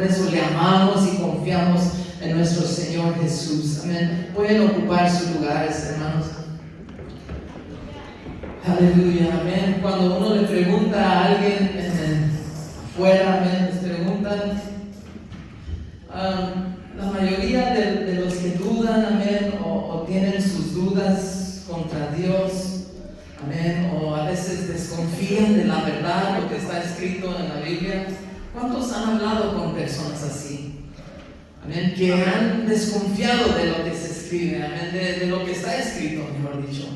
por eso le amamos y confiamos en nuestro Señor Jesús. Amén. Pueden ocupar sus lugares, hermanos. Aleluya, amén. Cuando uno le pregunta a alguien afuera, amén, les preguntan, la mayoría de los que dudan, amén, o tienen sus dudas contra Dios, amén, o a veces desconfían de la verdad, lo que está escrito en la Biblia. ¿Cuántos han hablado con personas así? Amén, que han desconfiado de lo que se escribe, amén, de lo que está escrito, mejor dicho.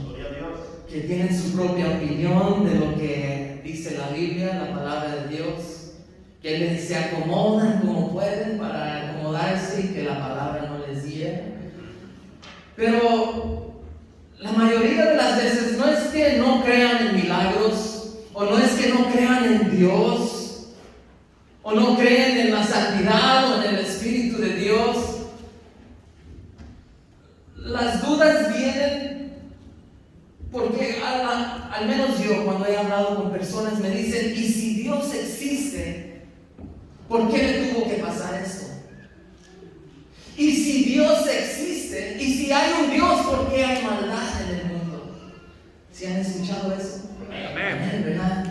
Que tienen su propia opinión de lo que dice la Biblia, la palabra de Dios, que se acomodan como pueden para acomodarse y que la palabra no les hiera. Pero la mayoría de las veces no es que no crean en milagros, o no es que no crean en Dios, o no creen en la santidad o en el Espíritu de Dios. Las dudas vienen porque al menos yo, cuando he hablado con personas, me dicen, ¿y si Dios existe, por qué me tuvo que pasar esto? Y si Dios existe, y si hay un Dios, ¿por qué hay maldad en el mundo? ¿Sí han escuchado eso? Amén, ¿verdad?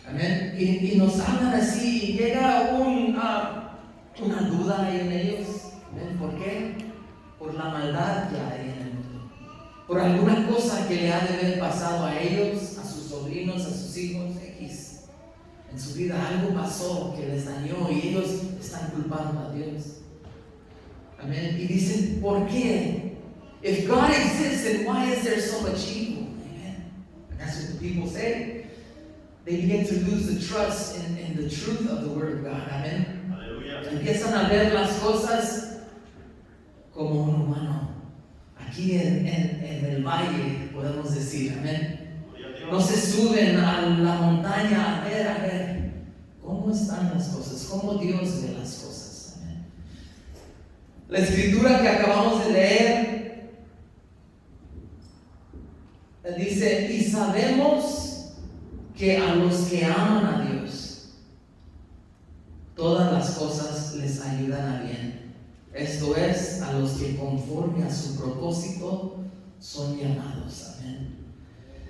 Amén. Y nos hablan así, y llega una duda ahí en ellos. ¿Ven? ¿Por qué? Por la maldad que hay en el mundo. Por alguna cosa que le ha de haber pasado a ellos, a sus sobrinos, a sus hijos, X. En su vida algo pasó que les dañó y ellos están culpando a Dios. Amén. Y dicen, ¿por qué? If God exists, then why is there so much evil? Amen. And that's what the people say. They begin to lose the trust in the truth of the Word of God. Amén. Empiezan a ver las cosas como un humano. Aquí en el valle, podemos decir, amén. No se suben a la montaña a ver cómo están las cosas, cómo Dios ve las cosas. Amén. La escritura que acabamos de leer dice, y sabemos que a los que aman a Dios, todas las cosas les ayudan a bien. Esto es, a los que conforme a su propósito son llamados. Amén.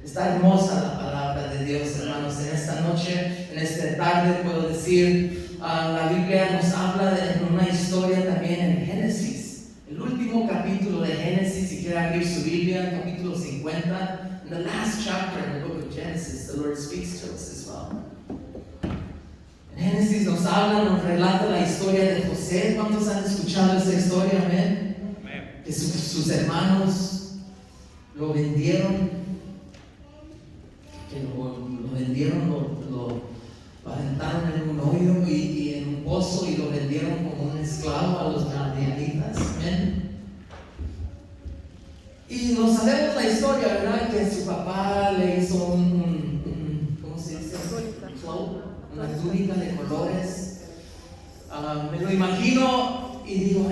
Está hermosa la palabra de Dios, hermanos. En esta noche, en esta tarde, puedo decir, la Biblia nos habla de una historia también en Génesis. El último capítulo de Génesis, si quiere abrir su Biblia, capítulo 50. In the last chapter in the book of Genesis, the Lord speaks to us as well. Génesis nos habla, nos relata la historia de José. ¿Cuántos han escuchado esta historia? Amén. Que sus hermanos lo vendieron, lo aventaron en un hoyo y en un pozo y lo vendieron como un esclavo a los madianitas. Amén. Y no sabemos la historia, ¿verdad? Que su papá le hizo ¿cómo se dice? Una túnica de colores. Me lo imagino y digo,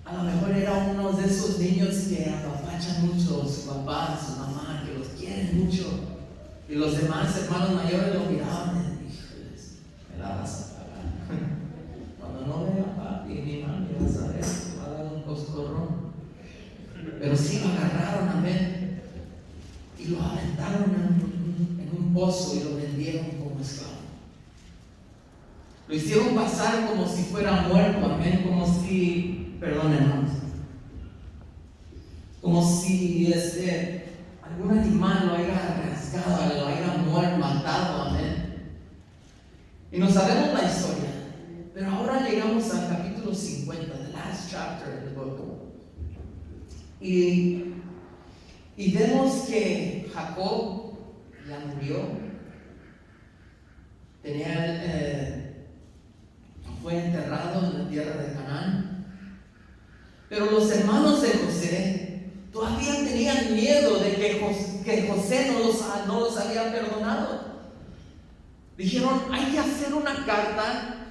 a lo mejor era uno de esos niños que apapachan mucho a su papá, a su mamá, que los quieren mucho. Y los demás hermanos mayores lo miraban y híjoles, me la vas a pagar. Cuando no vea a papi ni mami, vas a ver, te va a dar un coscorrón. Pero sí lo agarraron, amén, y lo aventaron en un pozo y lo vendieron como esclavo. Lo hicieron pasar como si fuera muerto, amén, como si, perdón hermanos, como si algún animal lo haya rasgado, lo haya matado, amén. Y no sabemos la historia, pero ahora llegamos al capítulo 50, the last chapter of the book. Y vemos que Jacob ya murió, fue enterrado en la tierra de Canaán. Pero los hermanos de José todavía tenían miedo de que José no los había perdonado. Dijeron, hay que hacer una carta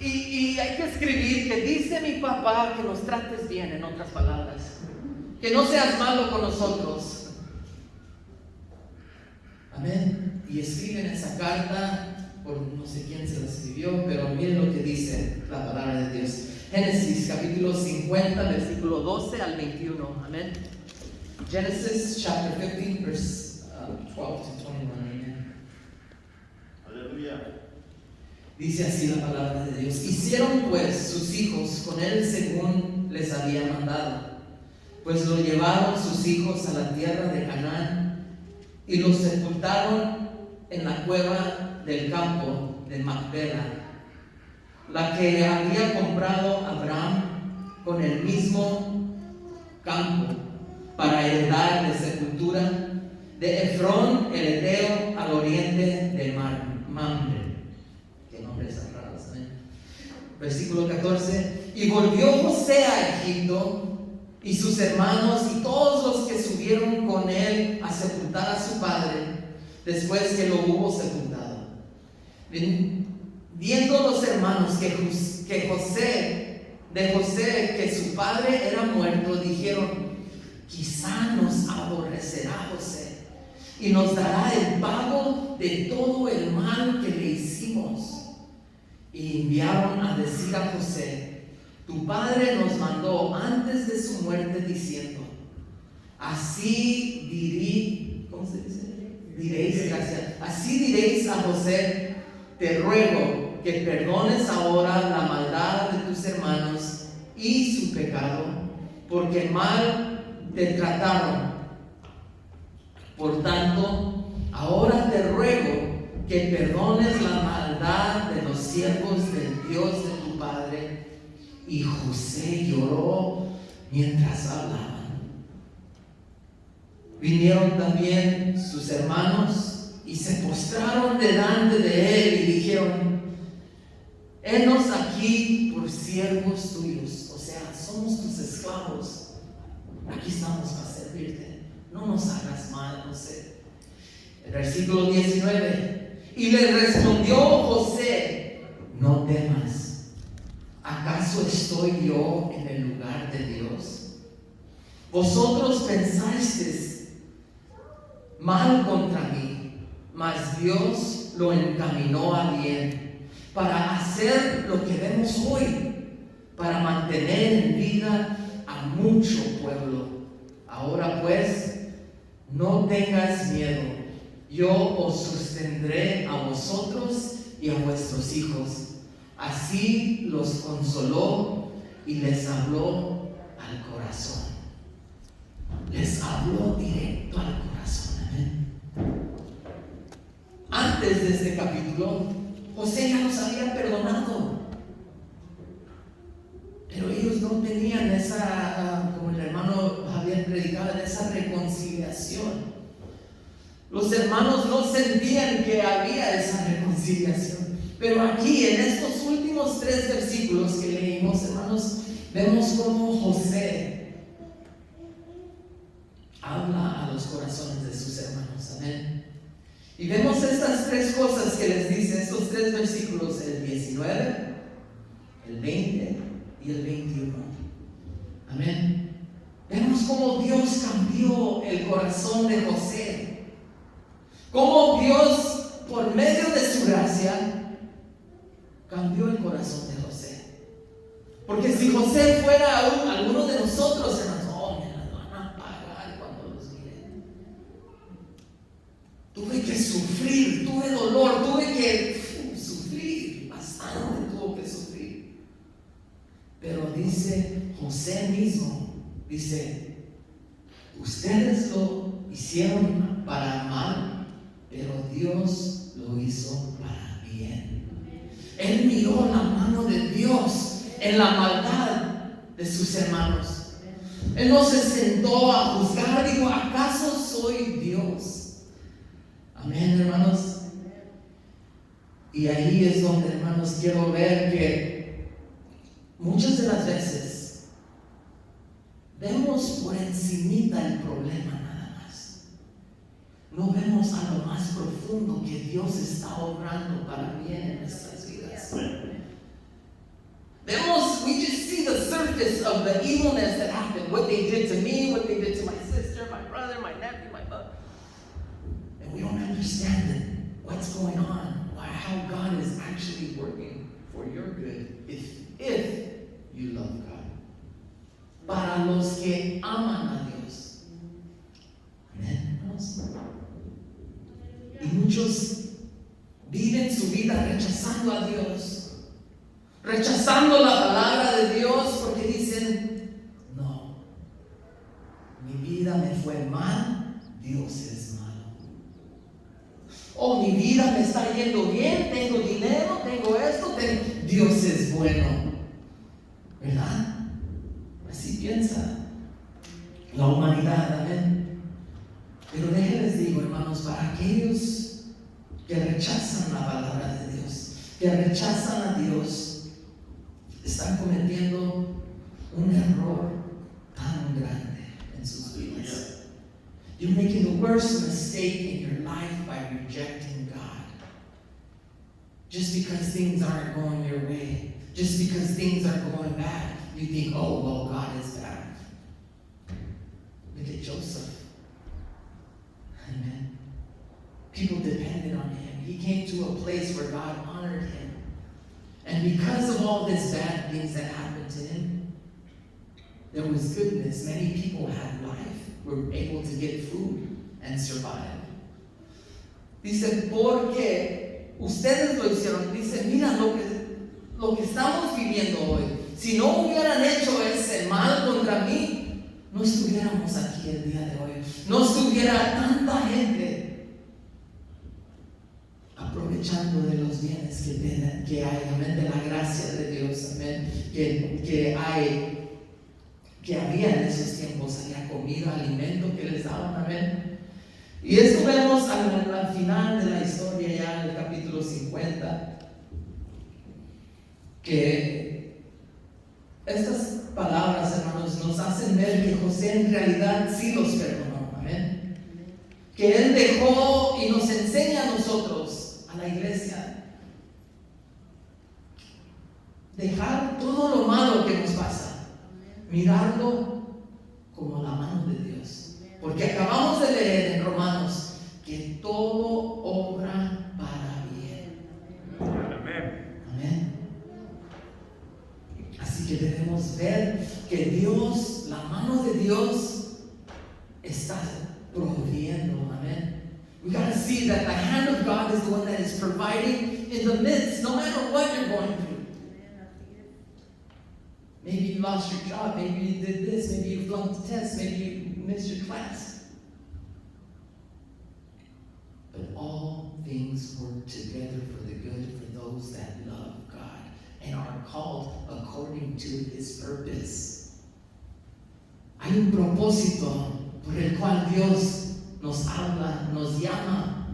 y hay que escribir que dice mi papá que nos trates bien, en otras palabras, que no seas malo con nosotros. Amén. Y escriben esa carta por no sé quién se lo escribió, pero miren lo que dice la palabra de Dios. Génesis capítulo 50, versículo 12 al 21. Amén. Genesis chapter 15, verse 12 to 21. Amén. Aleluya. Dice así la palabra de Dios. Hicieron pues sus hijos con él según les había mandado, pues lo llevaron sus hijos a la tierra de Canaán y los sepultaron en la cueva del campo de Macpela, la que había comprado Abraham con el mismo campo para heredar de sepultura de Efrón el Eteo al oriente del mar Mamre. Qué nombres tan raros, ¿eh? Versículo 14. Y volvió José a Egipto, y sus hermanos y todos los que subieron con él a sepultar a su padre, después que lo hubo sepultado. Viendo los hermanos que su padre era muerto, dijeron: quizá nos aborrecerá José y nos dará el pago de todo el mal que le hicimos. Y enviaron a decir a José: tu padre nos mandó antes de su muerte diciendo: así diréis a José: te ruego que perdones ahora la maldad de tus hermanos y su pecado, porque mal te trataron. Por tanto, ahora te ruego que perdones la maldad de los siervos del Dios de tu padre. Y José lloró mientras hablaban. Vinieron también sus hermanos y se postraron delante de él y dijeron: henos aquí por siervos tuyos, o sea, somos tus esclavos, aquí estamos para servirte, no nos hagas mal, José. El versículo 19. Y le respondió José: no temas, ¿acaso estoy yo en el lugar de Dios? Vosotros pensasteis mal contra mí, mas Dios lo encaminó a bien, para hacer lo que vemos hoy, para mantener en vida a mucho pueblo. Ahora pues, no tengas miedo, yo os sostendré a vosotros y a vuestros hijos. Así los consoló y les habló al corazón. Les habló directo al corazón. Amén. Antes de este capítulo, José ya los había perdonado, pero ellos no tenían esa, como el hermano había predicado, esa reconciliación. Los hermanos no sentían que había esa reconciliación. Pero aquí, en estos últimos 3 versículos que leímos, hermanos, vemos cómo José habla a los corazones de sus hermanos. Amén. Y vemos estas 3 cosas que les dice, estos 3 versículos, el 19, el 20 y el 21. Amén. Vemos cómo Dios cambió el corazón de José. Cómo Dios, por medio de su gracia, cambió el corazón de José. Porque si José fuera alguno de nosotros, hermanos, me las van a pagar cuando los miren. Tuve que sufrir, tuve dolor, tuve que sufrir, bastante tuvo que sufrir. Pero dice José mismo, dice: ustedes lo hicieron para mal, pero Dios lo hizo para bien. Él miró la mano de Dios en la maldad de sus hermanos. Él no se sentó a juzgar, dijo: ¿acaso soy Dios? Amén, hermanos. Y ahí es donde, hermanos, quiero ver que muchas de las veces vemos por encimita el problema nada más. No vemos a lo más profundo que Dios está obrando para bien en nuestras vidas. Vemos, we just see the surface of the evilness that happened, what they did to me, what they did to my sister, my brother, my nephew, my mother. And we don't understand what's going on. how God is actually working for your good if you love God. Para los que aman a Dios. Amén, hermanos. Y muchos viven su vida rechazando a Dios, rechazando la palabra de Dios porque dicen, no, mi vida me fue mal, Dios es malo. Oh, mi vida me está yendo bien, tengo dinero, tengo esto, Dios es bueno. ¿Verdad? Así piensa la humanidad, amén. Pero déjenles digo, hermanos, para aquellos que rechazan la palabra de Dios, que rechazan a Dios, están cometiendo un error tan grande en sus vidas. You're making the worst mistake in your life by rejecting God. Just because things aren't going your way, just because things are going bad, you think, oh, well, God is bad. Look at Joseph. Amen. People depended on him. He came to a place where God honored him. And because of all these bad things that happened to him, there was goodness. Many people had life, were able to get food and survive. Dice, porque ustedes lo hicieron. Dice, mira lo que estamos viviendo hoy. Si no hubieran hecho ese mal contra mí, no estuviéramos aquí el día de hoy. No estuviera tanta gente aprovechando de los bienes que hay, amén, de la gracia de Dios, amén, que había en esos tiempos. Había comida, alimento que les daban, amén. Y esto vemos al final de la historia, ya en el capítulo 50, que estas palabras, hermanos, nos hacen ver que José en realidad sí los perdonó, amén. Que él dejó y nos enseña a nosotros, a la iglesia, dejar todo lo malo que nos pasa, mirarlo como la mano de Dios. Porque acabamos de leer en Romanos que todo obra para bien. Amén. Así que debemos ver que Dios, la mano de Dios, está proveyendo. Amén. We got to see that the hand of God is the one that is providing in the midst, no matter what you're going through. Maybe you lost your job, maybe you did this, maybe you flunked the test, maybe you missed your class. But all things work together for the good for those that love God and are called according to His purpose. Hay un propósito por el cual Dios nos habla, nos llama.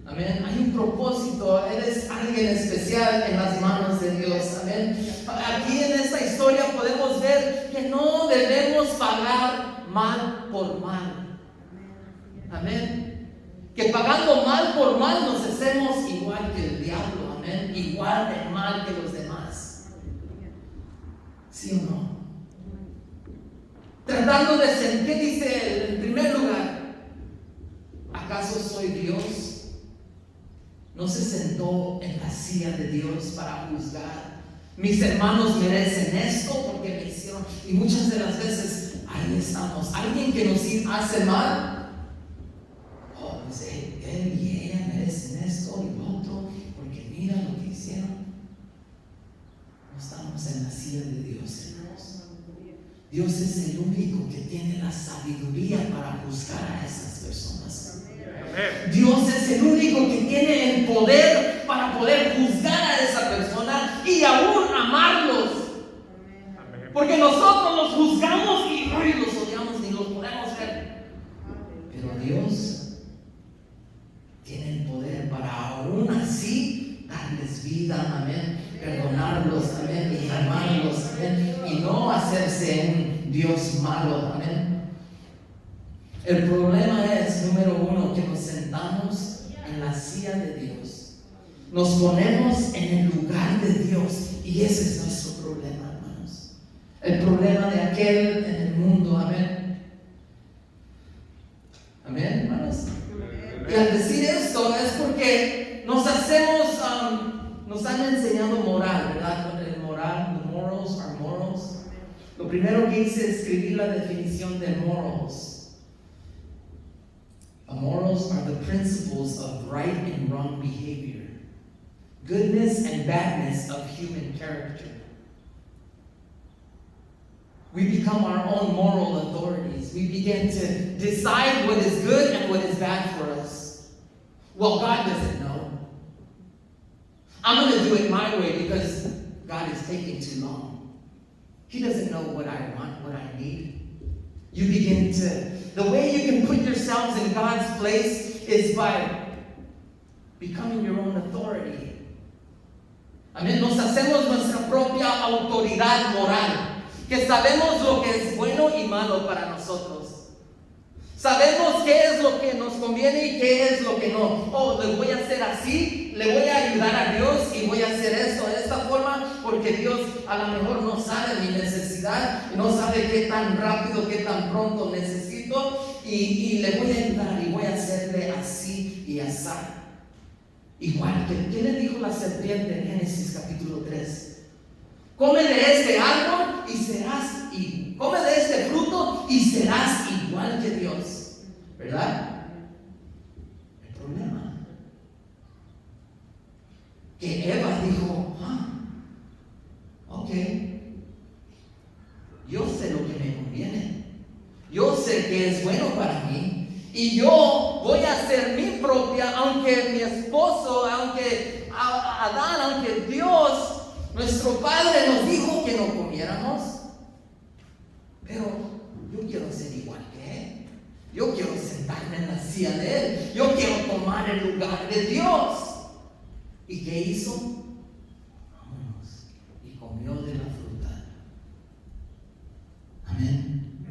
Amén. Hay un propósito. Eres alguien especial en las manos de Dios. Amén. Aquí en esta historia podemos ver que no debemos pagar mal por mal. Amén. Que pagando mal por mal nos hacemos igual que el diablo. Amén. Igual de mal que los demás. ¿Sí o no? Tratando de sentir, ¿qué dice él? En primer lugar, ¿acaso soy Dios? No se sentó en la silla de Dios para juzgar. Mis hermanos merecen esto porque me hicieron. Y muchas de las veces ahí estamos. Alguien que nos hace mal. Oh, pues él y ella merecen esto y lo otro porque mira lo que hicieron. No estamos en la silla de Dios, hermanos. Dios es el único que tiene la sabiduría para juzgar a esas personas. Dios es el único que tiene el poder para poder juzgar a esa persona y aún amarlos. Porque nosotros los juzgamos y los odiamos ni los podemos ver. Pero Dios tiene el poder para aún así darles vida, amén, perdonarlos, amén, y amarlos, amén, y no hacerse un Dios malo, amén. El problema es, número uno, que nos sentamos en la silla de Dios. Nos ponemos en el lugar de Dios. Y ese es nuestro problema, hermanos. El problema de aquel en el mundo, amén. Amén, hermanos. Y al decir esto es porque nos hacemos, nos han enseñado moral, ¿verdad? El moral, the morals, our morals. Lo primero que hice es escribir la definición de morals. Morals are the principles of right and wrong behavior, goodness and badness of human character. We become our own moral authorities. We begin to decide what is good and what is bad for us. Well, God doesn't know. I'm going to do it my way because God is taking too long. He doesn't know what I want, what I need. You begin to, the way you can put yourselves in God's place is by becoming your own authority. Amén. Nos hacemos nuestra propia autoridad moral. Que sabemos lo que es bueno y malo para nosotros. Sabemos qué es lo que nos conviene y qué es lo que no. Oh, le voy a hacer así, le voy a ayudar a Dios y voy a hacer esto de esta forma porque Dios a lo mejor no sabe mi necesidad, no sabe qué tan rápido, qué tan pronto necesito y le voy a ayudar y voy a hacerle así y así. Igual que, ¿qué le dijo la serpiente en Génesis capítulo 3? Come de este árbol y serás, y come de este fruto y serás igual que Dios. ¿Verdad? El problema que Eva dijo, ok, yo sé lo que me conviene, yo sé que es bueno para mí y yo voy a hacer mi propia, aunque mi esposo, aunque Adán, aunque Dios, nuestro Padre nos dijo que no comiéramos, pero yo quiero ser igual que Él. Yo quiero sentarme en la silla de Él. Yo quiero tomar el lugar de Dios. ¿Y qué hizo? Vámonos. Y comió de la fruta. Amén.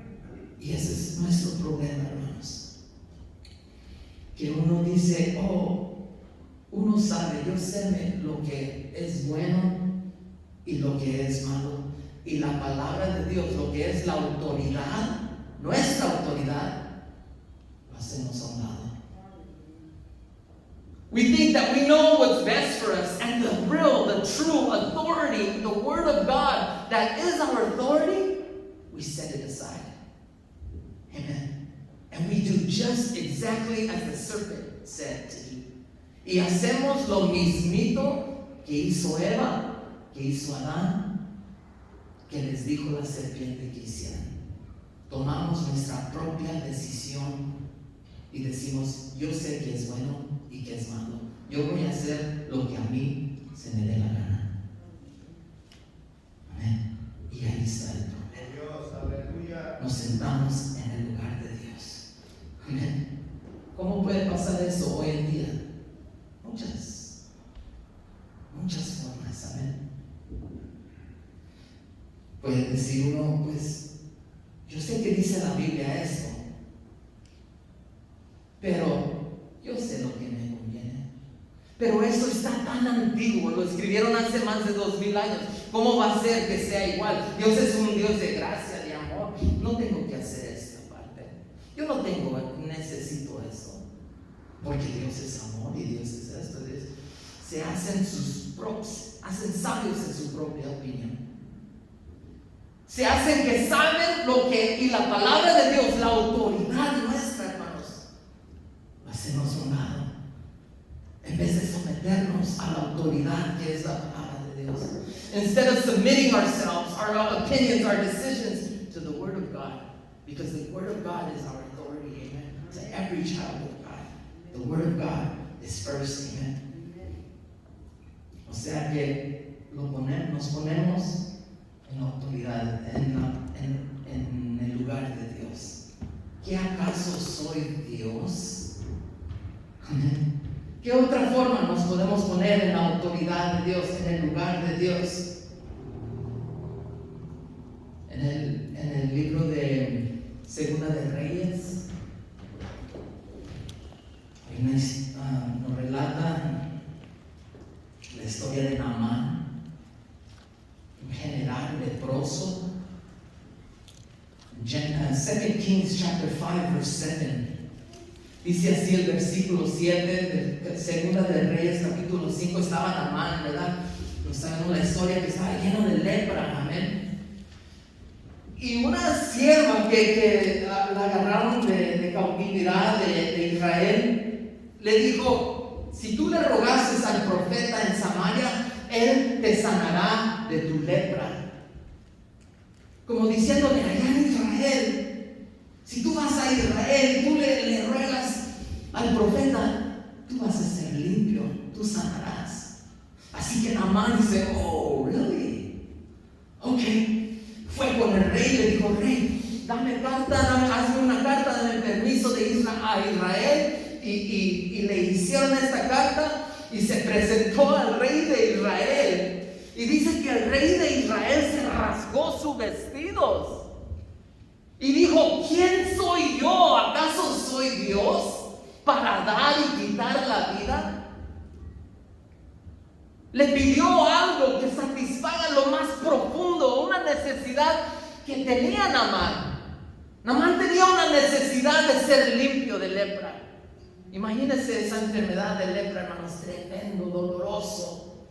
Y ese es nuestro problema, hermanos. Que uno dice, uno sabe, yo sé lo que es bueno y lo que es malo. Y la palabra de Dios, lo que es la autoridad, nuestra autoridad, lo hacemos a un lado. We think that we know what's best for us, and the real, the true authority, the Word of God, that is our authority, we set it aside. Amen. And we do just exactly as the serpent said to Eve. Y hacemos lo mismito que hizo Eva, que hizo Adán, que les dijo la serpiente que hicieran. Tomamos nuestra propia decisión y decimos, yo sé que es bueno y que es malo. Yo voy a hacer lo que a mí se me dé la gana. Amén. Y ahí está el problema. Nos sentamos en el lugar de Dios. Amén. ¿Cómo puede pasar eso hoy en día? Muchas formas. Amén. Puede decir uno, pues, yo sé que dice la Biblia esto, pero yo sé lo que me conviene. Pero eso está tan antiguo, lo escribieron hace más de 2000 años. ¿Cómo va a ser que sea igual? Dios es un Dios de gracia, de amor. No tengo que hacer esta parte. Yo no necesito eso. Porque Dios es amor y Dios es esto. Se hacen hacen sabios en su propia opinión. Se hacen que saben lo que, y la palabra de Dios, la autoridad nuestra, hermanos, lo hacemos a un lado. En vez de someternos a la autoridad que es la palabra de Dios. Instead of submitting ourselves, our opinions, our decisions to the Word of God. Because the Word of God is our authority, amen. To every child of God. The Word of God is first, amen. O sea que nos ponemos en la autoridad, en el lugar de Dios. ¿Qué acaso soy Dios? Amén. ¿Qué otra forma nos podemos poner en la autoridad de Dios, en el lugar de Dios? En el libro de Segunda de Reyes, nos relata la historia de Naamán, un general leproso. 2 Kings chapter 5 verse 7. Dice así el versículo 7 de Segunda de Reyes, capítulo 5. Estaba Naamán, ¿verdad? Nos sabemos la historia, que estaba lleno de lepra, amén. Y una sierva que la agarraron de cautividad de Israel, le dijo: si tú le rogases al profeta en Samaria, él te sanará de tu lepra. Como diciéndole, allá en Israel, si tú vas a Israel y tú le ruegas al profeta, tú vas a ser limpio, tú sanarás. Así que Naamán dice: oh, really? Ok. Fue con el rey, le dijo: rey, dame carta, hazme una carta, dame permiso de ir a Israel. Y le hicieron esta carta y se presentó al rey de Israel. Y dice que el rey de Israel se rasgó sus vestidos y dijo: ¿quién soy yo? ¿Acaso soy Dios para dar y quitar la vida? Le pidió algo que satisfaga lo más profundo, una necesidad que tenía Naamán. Naamán tenía una necesidad de ser limpio de lepra. Imagínense esa enfermedad de lepra, hermanos, tremendo, doloroso.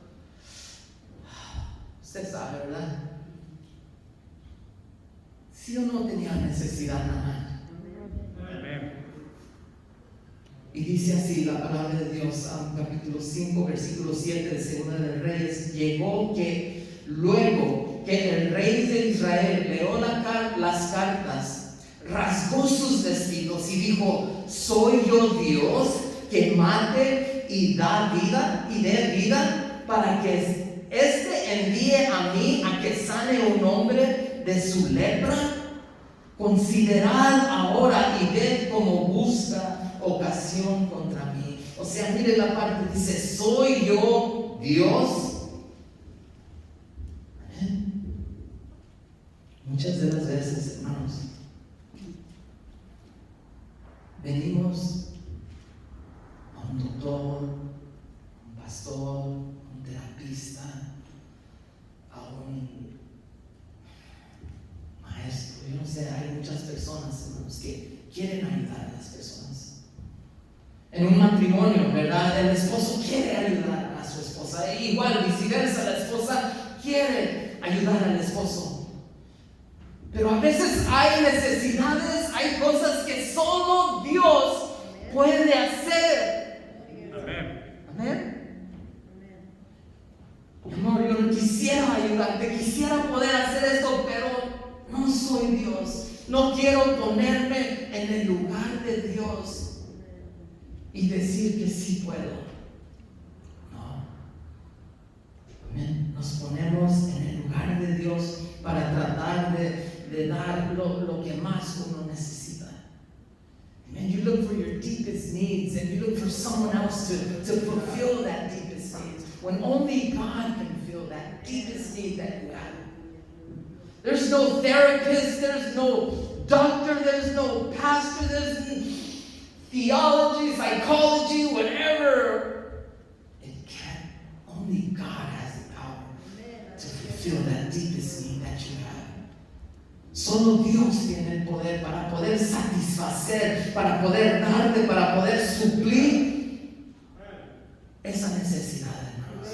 Usted sabe, ¿verdad? ¿Sí o no tenía necesidad Naamán? Y dice así la palabra de Dios, capítulo 5, versículo 7 de Segunda de Reyes. Llegó que luego que el rey de Israel leyó las cartas, rasgó sus vestidos y dijo: ¿soy yo Dios que mate y da vida y dé vida para que envíe a mí a que sane un hombre de su lepra? Considerad ahora y ved cómo busca ocasión contra mí. O sea, mire la parte, dice: ¿soy yo Dios? Amén. Muchas de las veces, hermanos, venimos a un doctor, un pastor, un terapista, a un maestro. Yo no sé, hay muchas personas, hermanos, que quieren ayudar a las personas. En un matrimonio, ¿verdad? El esposo quiere ayudar a su esposa. E igual, viceversa, la esposa quiere ayudar al esposo. Pero a veces hay necesidades, hay cosas que solo Dios puede hacer. Amén. Amén. Mi amor, yo quisiera ayudarte, quisiera poder hacer esto, pero no soy Dios. No quiero ponerme en el lugar de Dios y decir que sí puedo. No. Amén. Nos ponemos en el lugar de Dios para tratar de dar lo que más uno necesita. Amen. You look for your deepest needs and you look for someone else to fulfill that deepest need, when only God can fill that deepest need that you have. There's no therapist, there's no doctor, there's no pastor, there's theology, psychology, whatever. It can't. Only God has the power to fulfill that deepest need that you have. Solo Dios tiene el poder para poder satisfacer, para poder darte, para poder suplir esa necesidad, hermanos.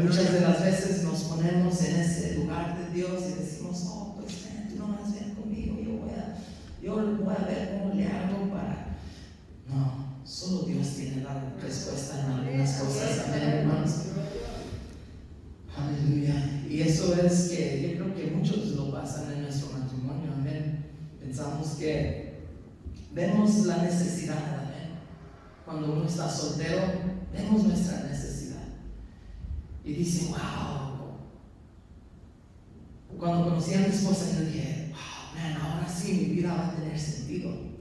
Muchas de las veces nos ponemos en ese lugar de Dios y decimos: oh, pues tú nomás ven conmigo, yo voy a ver cómo le hago para... No, solo Dios tiene la respuesta en algunas cosas. Amén, hermanos. Aleluya. Y eso es que yo creo que muchos lo pasan en nuestro matrimonio. Amén. Pensamos que vemos la necesidad. Amén. Cuando uno está soltero, vemos nuestra necesidad y dice: wow. Cuando conocí a mi esposa, yo dije: wow, man, ahora sí mi vida va a tener sentido.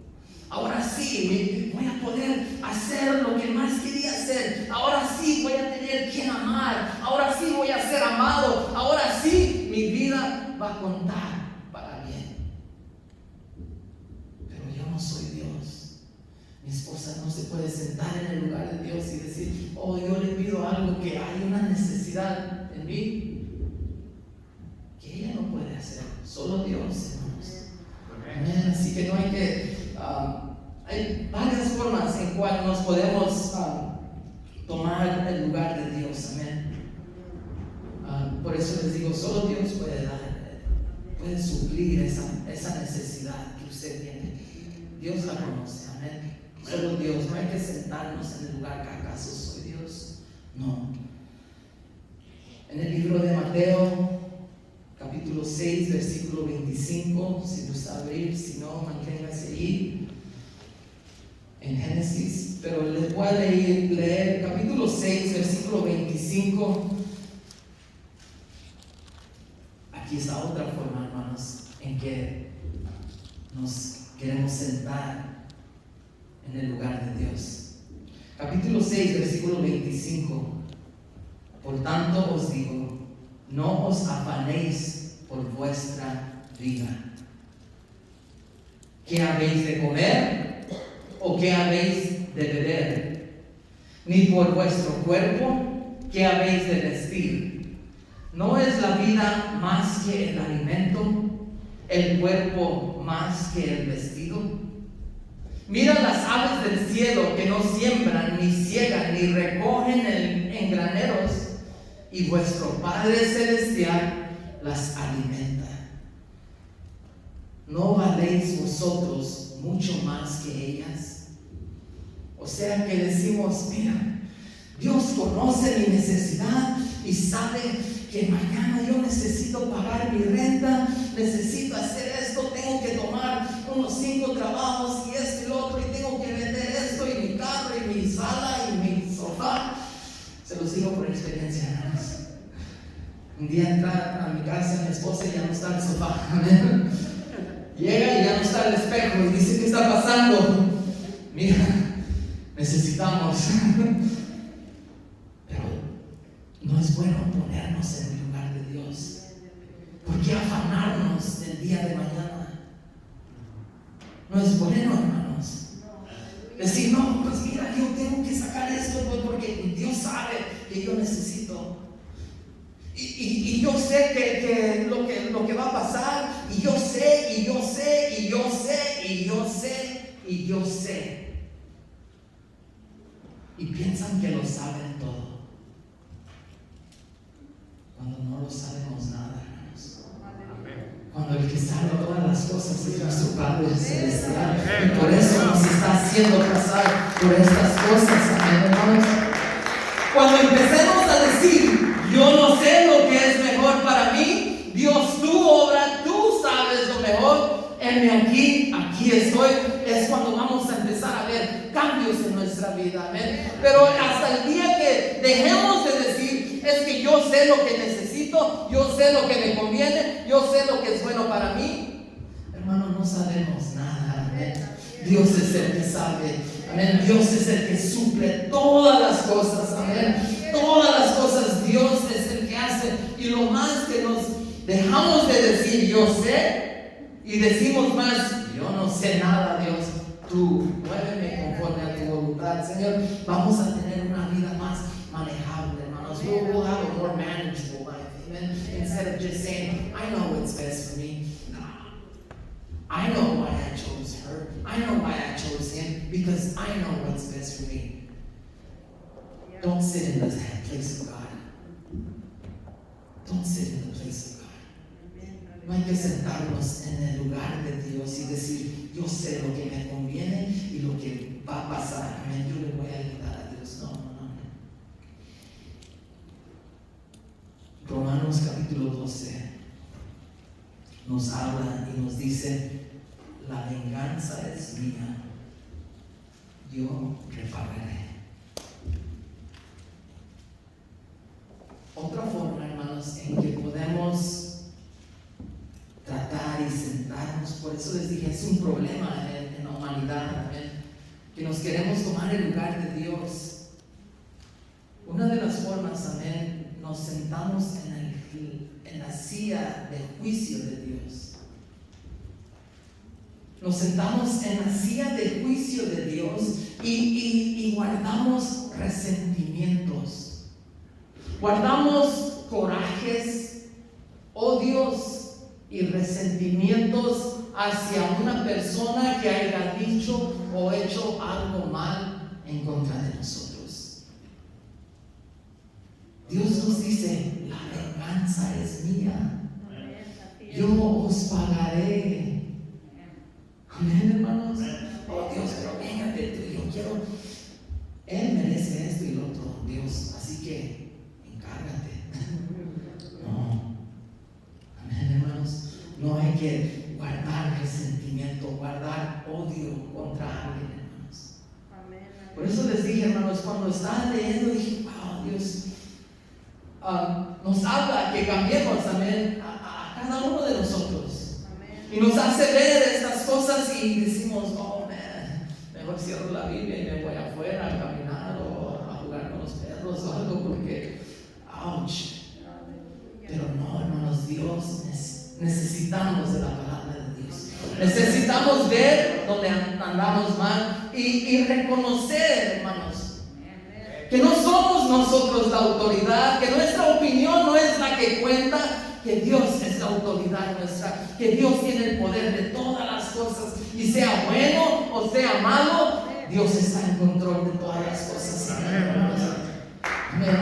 Ahora sí voy a poder hacer lo que más quería hacer. Ahora sí voy a tener quien amar. Ahora sí voy a ser amado. Ahora sí mi vida va a contar para bien. Pero yo no soy Dios. Mi esposa no se puede sentar en el lugar de Dios y decir: oh, yo le pido algo, que hay una necesidad en mí que ella no puede hacer. Solo Dios, hermanos. Amén. Así que no hay que amén. Varias formas en cuales nos podemos tomar el lugar de Dios, amén. Por eso les digo, solo Dios puede dar, puede suplir esa necesidad que usted tiene. Dios la conoce, amén. Solo Dios, no hay que sentarnos en el lugar que acaso soy Dios, no. En el libro de Mateo, capítulo 6, versículo 25, si gusta abrir, si no, manténgase ahí. En Génesis, pero les voy a leer capítulo 6, versículo 25. Aquí está otra forma, hermanos, en que nos queremos sentar en el lugar de Dios. Capítulo 6, versículo 25. Por tanto os digo, no os afanéis por vuestra vida. ¿Qué habéis de comer o qué habéis de beber? Ni por vuestro cuerpo, ¿qué habéis de vestir? ¿No es la vida más que el alimento, el cuerpo más que el vestido? Mira las aves del cielo que no siembran, ni ciegan, ni recogen en graneros, y vuestro Padre Celestial las alimenta. ¿No valéis vosotros mucho más que ellas? O sea que decimos, mira, Dios conoce mi necesidad y sabe que mañana yo necesito pagar mi renta, necesito hacer esto, tengo que tomar unos 5 trabajos y esto y lo otro, y tengo que vender esto y mi carro y mi sala y mi sofá. Se los digo por experiencia, hermanos. Un día entra a mi casa, mi esposa, y ya no está el sofá. Llega y ya no está el espejo y dice, ¿qué está pasando? Mira, necesitamos. Pero no es bueno ponernos en el lugar de Dios. ¿Por qué afanarnos del día de mañana? No es bueno, hermanos. Decir, no, pues mira, yo tengo que sacar esto porque Dios sabe que yo necesito. Y yo sé que lo que va a pasar, y yo sé, y yo sé, y yo sé, y yo sé, y yo sé. Y piensan que lo saben todo, cuando no lo sabemos nada, hermanos. Cuando el que sabe todas las cosas es nuestro Padre Celestial, y por eso nos está haciendo pasar por estas cosas, amén, hermanos. Cuando empecemos a decir, yo no sé lo que es mejor para mí, Dios, tú obra, tú sabes lo mejor, heme aquí estoy, es cuando vamos a empezar a ver cambios en nuestra vida, amén. Pero hasta el día que dejemos de decir, es que yo sé lo que necesito, yo sé lo que me conviene, yo sé lo que es bueno para mí, hermano, no sabemos nada, amén. Dios es el que sabe, amén. Dios es el que suple todas las cosas, amén. Todas las cosas Dios es el que hace. Y lo más que nos dejamos de decir yo sé, y decimos más yo no sé nada, Dios, tú muéveme conforme a tu voluntad, Señor. Vamos a tener una vida más manejable, hermanos. We'll have a more manageable life, amen. Instead of just saying, I know what's best for me. No, I know why I chose her, I know why I chose him, because I know what's best for me. Don't sit in the place of God. Don't sit in the place of God. No hay que sentarnos en el lugar de Dios y decir, yo sé lo que me conviene y lo que va a pasar. Amén. Yo le voy a ayudar a Dios. No. Romanos capítulo 12 nos habla y nos dice, la venganza es mía, yo repararé. Otra forma, hermanos, en que podemos tratar y sentarnos, por eso les dije, es un problema en la humanidad, amén, que nos queremos tomar el lugar de Dios. Una de las formas, amén, nos sentamos en la silla de juicio de Dios. Nos sentamos en la silla de juicio de Dios y guardamos resentimientos. Guardamos corajes, odios y resentimientos hacia una persona que haya dicho o hecho algo mal en contra de nosotros. Dios nos dice, la venganza es mía. Yo os pagaré. Amén, hermanos. Oh Dios, pero véngate, yo quiero. Él merece esto y lo otro, Dios. Así que encárgate. No. Amén, hermanos. No hay que guardar resentimiento, guardar odio contra alguien, hermanos. Por eso les dije, hermanos, cuando estaba leyendo, dije, wow, Dios nos habla que cambiemos, amén, a cada uno de nosotros. Amén. Y nos hace ver estas cosas y decimos, oh, man, mejor cierro la Biblia y me voy afuera a caminar o a jugar con los perros o algo porque, ouch. Pero no, hermanos, Dios, necesitamos de la palabra de Dios. Necesitamos ver donde andamos mal y reconocer, hermanos, que no somos nosotros la autoridad, que nuestra opinión no es la que cuenta, que Dios es la autoridad nuestra, que Dios tiene el poder de todas las cosas, y sea bueno o sea malo, Dios está en control de todas las cosas.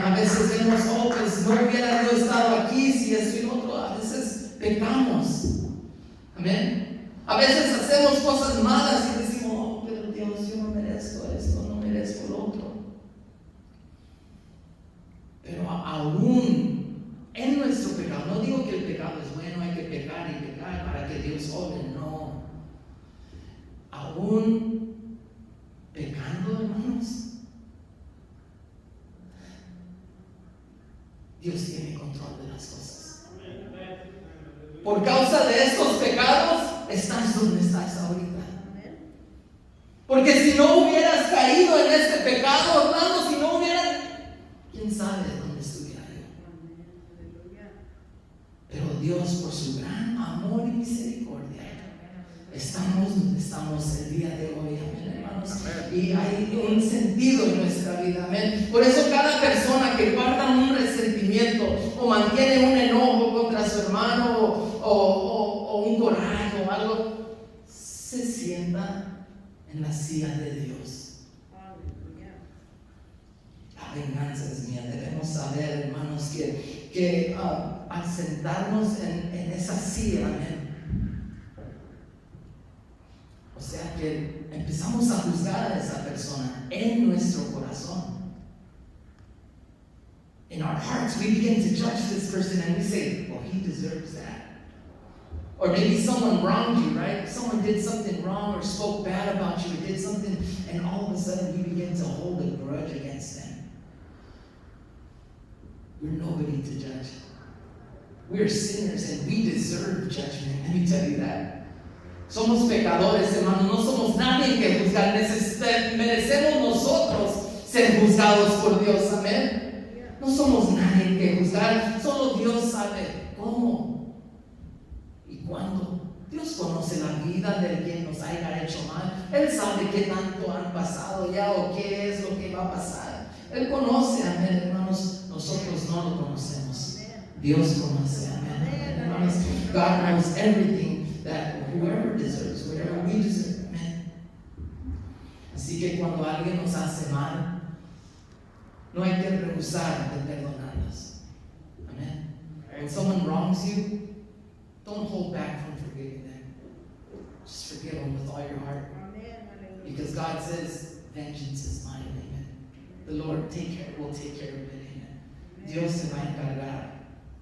A veces vemos, oh, pues no hubiera yo estado aquí si esto y lo otro. A veces pecamos. Amén. A veces hacemos cosas malas y decimos, oh, pero Dios, yo no merezco esto, no merezco lo otro. Pero aún en nuestro pecado, no digo que el pecado es bueno, hay que pecar y pecar para que Dios obre, no. Aún pecando, hermanos, Dios tiene control de las cosas. Por causa de estos pecados, estás donde estás ahorita. Porque si no hubieras caído en este pecado, hermanos, si no hubieras, quién sabe dónde estuviera yo. Pero Dios, por su gran amor y misericordia, estamos donde estamos el día de hoy, amén, hermanos. Y hay un sentido en nuestra vida, amén. Por eso cada persona que guarda un resentimiento o mantiene un enojo contra su hermano o un coraje o algo, se sienta en la silla de Dios. La venganza es mía. Debemos saber, hermanos, que al sentarnos en esa silla, amén, o sea que empezamos a juzgar a esa persona en nuestro corazón. In our hearts, we begin to judge this person and we say, well, he deserves that. Or maybe someone wronged you, right? Someone did something wrong or spoke bad about you or did something, and all of a sudden we begin to hold a grudge against them. We're nobody to judge. We're sinners and we deserve judgment. Let me tell you that. Somos pecadores, hermanos, no somos nadie que juzgar. Merecemos nosotros ser juzgados por Dios, amén. No somos nadie que juzgar, solo Dios sabe cómo y cuándo. Dios conoce la vida del quien nos haya hecho mal. Él sabe qué tanto han pasado ya o qué es lo que va a pasar. Él conoce, amén, hermanos. Nosotros no lo conocemos. Dios conoce, amén, hermanos. God knows everything that whoever deserves, whatever we deserve, amen. Así que cuando alguien nos hace mal, no hay que rehusar de perdonarlos. Amen. When someone wrongs you, don't hold back from forgiving them. Just forgive them with all your heart. Because God says, vengeance is mine, amen. The Lord will take care of it, amen. Dios se va a encargar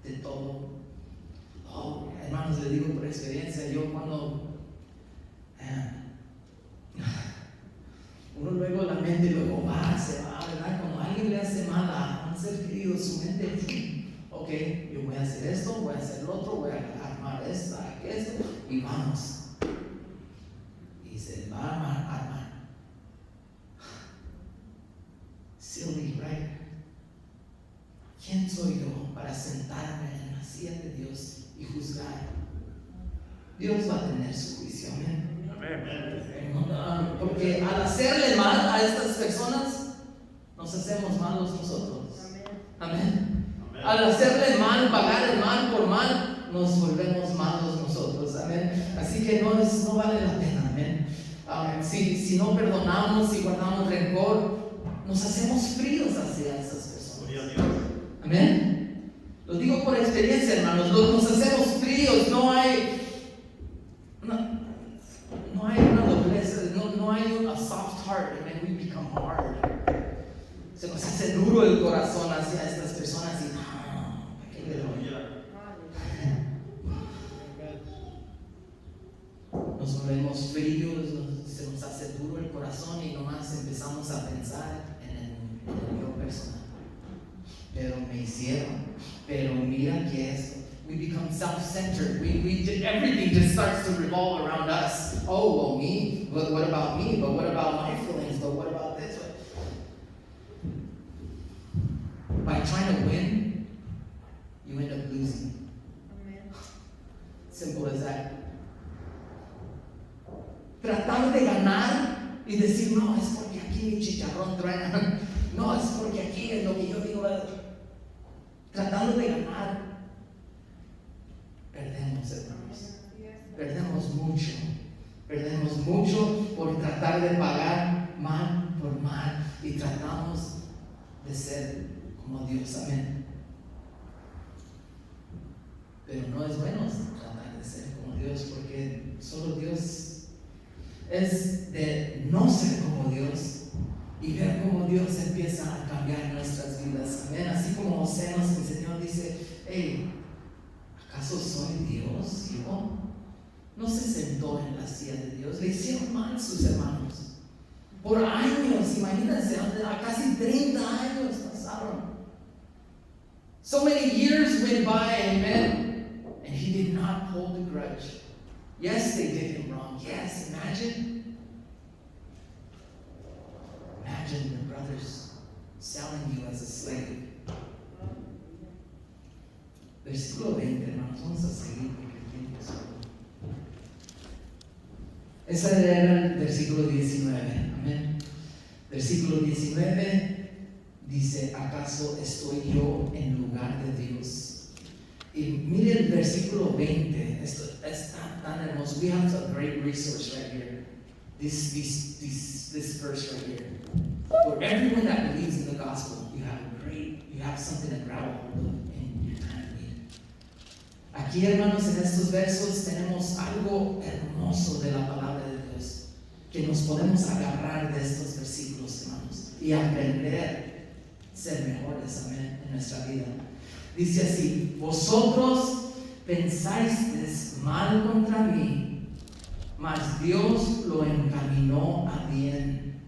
de todo. Oh, hermanos, les digo por experiencia, yo cuando uno luego la mente luego se va, ¿verdad? Cuando alguien le hace mal a un ser querido, su mente, ok, yo voy a hacer esto, voy a hacer lo otro, voy a armar esto, y vamos. Y se va a armar. Silly, right? ¿Quién soy yo para sentarme en la silla de Dios y juzgar? Dios va a tener su juicio, amén. Porque al hacerle mal a estas personas, nos hacemos malos nosotros. Amén. Al hacerle mal, pagar el mal por mal, nos volvemos malos nosotros. nosotros, amén. Así que no vale la pena, amén. Si no perdonamos, si guardamos rencor, nos hacemos fríos hacia esas personas. Gloria a Dios. Amén. Lo digo por experiencia, hermanos. Nos hacemos fríos. No hay una doblez. No hay a soft heart. And then we become hard. Se nos hace duro el corazón hacia estas personas y ¿para qué le doy? Nos volvemos fríos, se nos hace duro el corazón y nomás empezamos a pensar en el yo personal. Pero me hicieron, pero mira que esto. We become self-centered. Everything just starts to revolve around us. Oh, well, me. But what about me? But what about my feelings? But what about this? By trying to win, you end up losing. Amen. Simple as that. Tratar de ganar y decir, no, es porque aquí mi chicharrón truena. No, es porque aquí es lo que yo digo. Tratando de ganar, perdemos, hermanos. Perdemos mucho. Perdemos mucho por tratar de pagar mal por mal y tratamos de ser como Dios, amén. Pero no es bueno tratar de ser como Dios, porque solo Dios es de no ser como Dios y ver cómo Dios empieza a cambiar nuestras vidas, amén. Así como José nos enseñó, dice, hey, ¿acaso soy Dios, hijo? No se sentó en la silla de Dios, le hicieron mal sus hermanos. Por años, imagínense, a casi 30 años pasaron. So many years went by, amen, and he did not hold a grudge. Yes, they did him wrong. Yes, imagine your brothers selling you as a slave. Versículo 20, hermanos, vamos a seguir porque el tiempo es corto. Ese era el versículo 19, amén. Versículo 19 dice, ¿acaso estoy yo en lugar de Dios? Y mire el versículo 20, esto es tan hermoso. We have a great resource right here. This verse right here. For everyone that believes in the gospel, you have something to grab hold of in your time of need. Aquí, hermanos, en estos versos tenemos algo hermoso de la palabra de Dios, que nos podemos agarrar de estos versículos, hermanos, y aprender a ser mejores, amén, en nuestra vida. Dice así, vosotros pensáis mal contra mí, mas Dios lo encaminó a bien.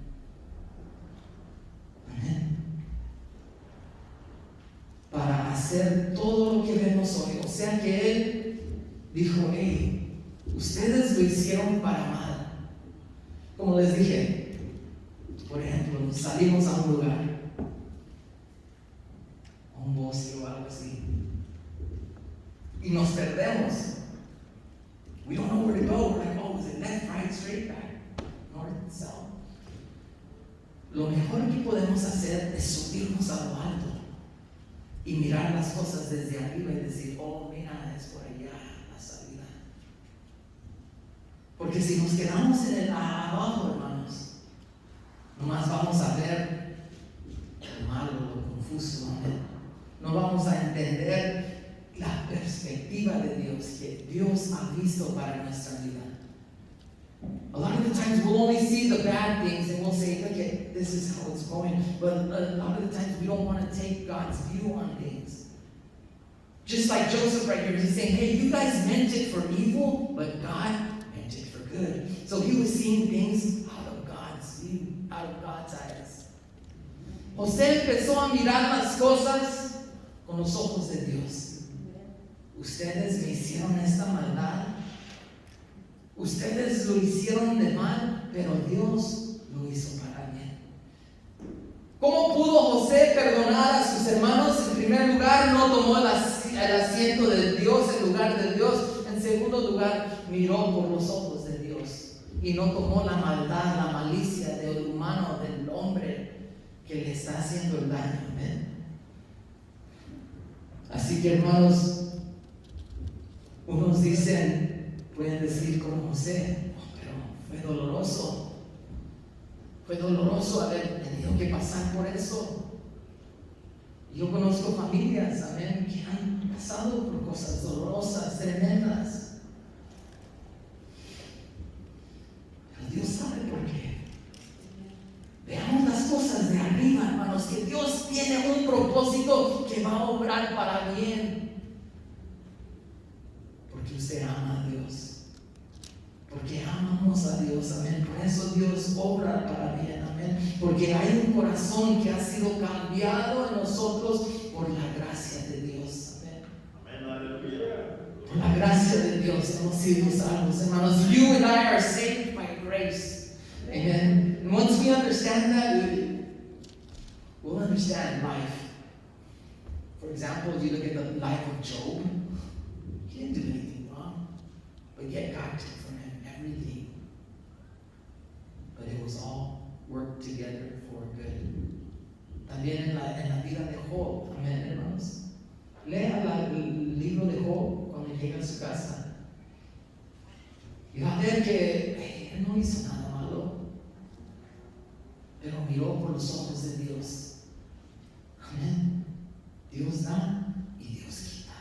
Amén. Para hacer todo lo que vemos hoy. O sea que Él dijo, hey, ustedes lo hicieron para mal. Como les dije, por ejemplo, salimos a un lugar, a un bosque o algo así, y nos perdemos. We don't know where to go. We're like, oh, is it left, right, straight, back, north, south? Lo mejor que podemos hacer es subirnos a lo alto y mirar las cosas desde arriba y decir, oh, mira, es por allá la salida. Porque si nos quedamos en el abajo, hermanos, nomás vamos a ver lo malo, lo confuso, no vamos a entender la perspectiva de Dios que Dios ha visto para nuestra vida. A lot of the times we'll only see the bad things and we'll say, look at this is how it's going. But a lot of the times we don't want to take God's view on things. Just like Joseph right here, he's saying, hey, you guys meant it for evil, but God meant it for good. So he was seeing things out of God's view, out of God's eyes. José empezó a mirar las cosas con los ojos de Dios. Ustedes me hicieron esta maldad. Ustedes lo hicieron de mal, pero Dios lo hizo para bien. ¿Cómo pudo José perdonar a sus hermanos? En primer lugar, no tomó el asiento de Dios en lugar de Dios. En segundo lugar, miró por los ojos de Dios y no tomó la maldad, la malicia del humano, del hombre que le está haciendo el daño. ¿Amén? Así que, hermanos, unos dicen, Pueden decir como José, "Oh, pero fue doloroso. Fue doloroso haber tenido que pasar por eso." Yo conozco familias, amén, que han pasado por cosas dolorosas, tremendas. Pero Dios sabe por qué. Veamos las cosas de arriba, hermanos, que Dios tiene un propósito que va a obrar para bien. Porque usted ama a Dios. Porque amamos a Dios, amén. Por eso Dios obra para bien, amén. Porque hay un corazón que ha sido cambiado en nosotros por la gracia de Dios, amén. Amén, aleluya. Por la gracia de Dios hemos sido salvos, hermanos. You and I are saved by grace, amen. And once we understand that, we'll understand life. For example, you look at the life of Job. He didn't do anything wrong, but yet God took from him everything. But it was all worked together for good. También en la vida de Job, amén, hermanos. Lea el libro de Job cuando llega a su casa. Y va a ver que él no hizo nada malo, pero miró por los ojos de Dios. Amén. Dios da y Dios quita.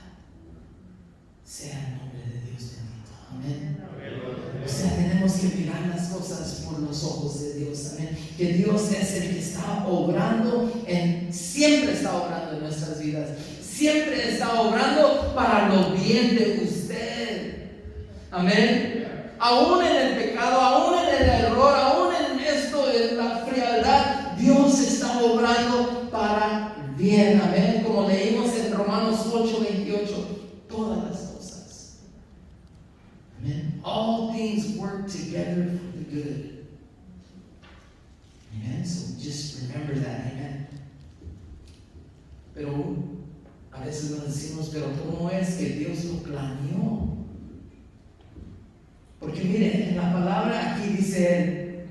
Sea el nombre de Dios bendito. Amén. O sea, tenemos que mirar las cosas por los ojos de Dios. Amén. Que Dios es el que está obrando, siempre está obrando en nuestras vidas. Siempre está obrando para lo bien de usted. Amén. Aún en el pecado, aún en el error, aún en esto, en la frialdad, Dios está obrando para bien. Amén. Como leímos en Romanos 8:28, todas las cosas. Amén. All things work together for the good. Amen. So just remember that. Amen. Pero a veces nos decimos, pero ¿cómo es que Dios lo planeó? Porque miren, en la palabra aquí dice él,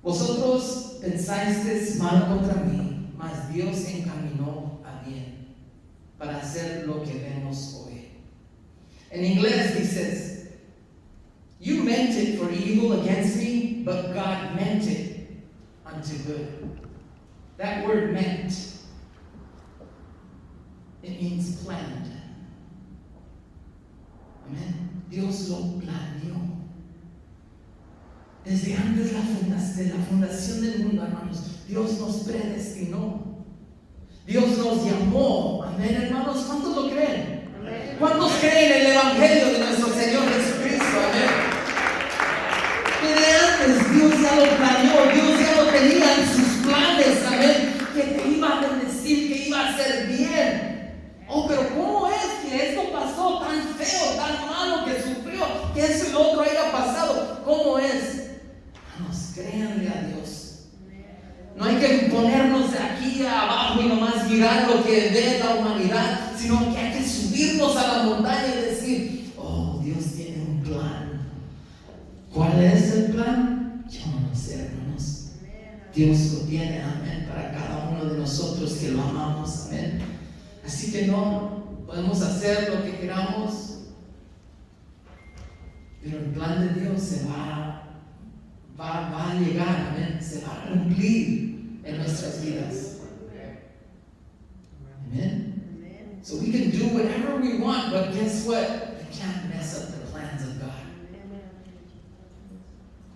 vosotros pensasteis mal contra mí, mas Dios encaminó a bien para hacer lo que vemos hoy. En inglés dices, you meant it for evil against me, but God meant it unto good. That word meant, it means planned. Amén. Dios lo planeó. Desde antes de la fundación del mundo, hermanos, Dios nos predestinó. Dios nos llamó. Amén, hermanos. ¿Cuántos lo creen? Amén. ¿Cuántos creen en el Evangelio de nuestro Señor Jesucristo? Amén. Desde antes Dios ya lo planeó. Dios ya lo tenía en sus planes. Amén. Que te iba a bendecir, que iba a hacer bien. Oh, pero ¿cómo es que esto pasó tan feo, tan malo, que sufrió, que eso y lo otro haya pasado? ¿Cómo es? Hermanos, créanle a Dios. No hay que ponernos de aquí a abajo y nomás mirar lo que ve la humanidad, sino que hay que subirnos a la montaña y decir, oh, Dios tiene un plan. ¿Cuál es el plan? Yo no lo sé, hermanos. Dios lo tiene, amén, para cada uno de nosotros que lo amamos, amén. Así que no podemos hacer lo que queramos, pero el plan de Dios se va a llegar, amén, se va a cumplir en nuestras vidas. Amen. So we can do whatever we want, but guess what? We can't mess up the plans of God.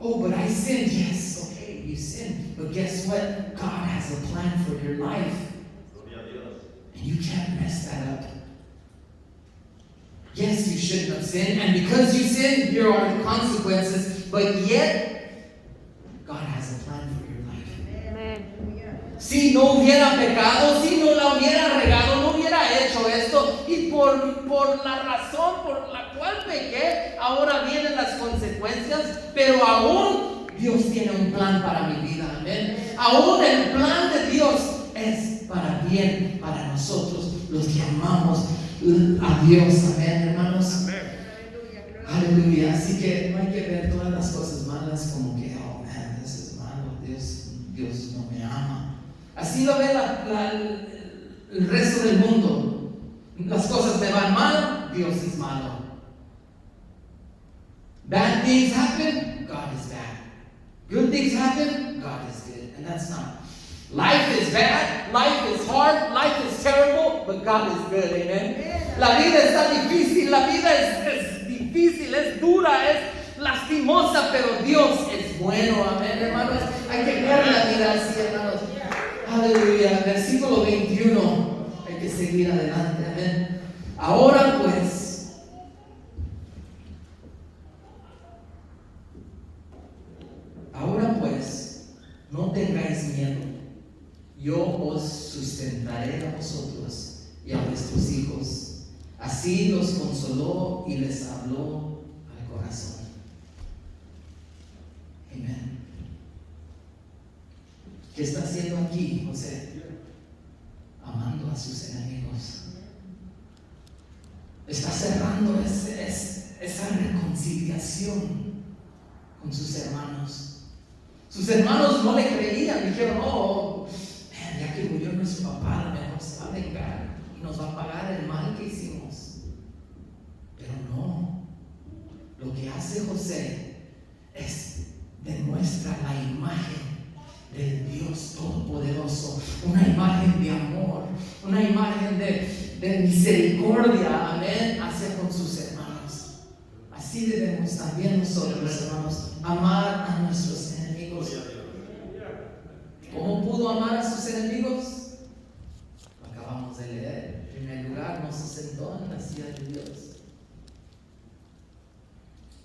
Oh, but I sinned. Yes, okay, you sinned, but guess what? God has a plan for your life. And you can't mess that up. Yes, you shouldn't have sinned, and because you sinned, here are the consequences, but yet, God has a plan for your life. Amen. Si no hubiera pecado, si no la hubiera regado, no hubiera hecho esto, y por la razón por la cual pequé, ahora vienen las consecuencias, pero aún Dios tiene un plan para mi vida. Amén. Aún el plan de Dios es para bien, para nosotros, los que amamos a Dios. Amén, hermanos. Amén. Aleluya. Así que no hay que ver todas las cosas malas como que, oh man, eso es malo, Dios no me ama. Así lo ve el resto del mundo. Las cosas me van mal, Dios es malo. Bad things happen, God is bad. Good things happen, God is good. And that's not. Life is bad, life is hard, life is terrible, but God is good, amen. La vida está difícil, la vida es difícil, es dura, es lastimosa, pero Dios es bueno, amén, hermanos. Hay que ver la vida así, hermanos. Aleluya. Versículo 21. Hay que seguir adelante, amén. Ahora pues, no tengáis miedo. Yo os sustentaré a vosotros y a vuestros hijos. Así los consoló y les habló al corazón. Amén. ¿Qué está haciendo aquí José? Amando a sus enemigos. Está cerrando esa reconciliación con sus hermanos. Sus hermanos no le creían, dijeron, ya que murió nuestro papá, a lo mejor se va a vengar y nos va a pagar el mal que hicimos. Pero no, lo que hace José es demuestra la imagen del Dios Todopoderoso, una imagen de amor, una imagen de misericordia, amén, hacia con sus hermanos. Así debemos también nosotros, hermanos, amar a nuestros enemigos. ¿Cómo pudo amar a sus enemigos? Lo acabamos de leer. En primer lugar, no se sentó en la silla de Dios.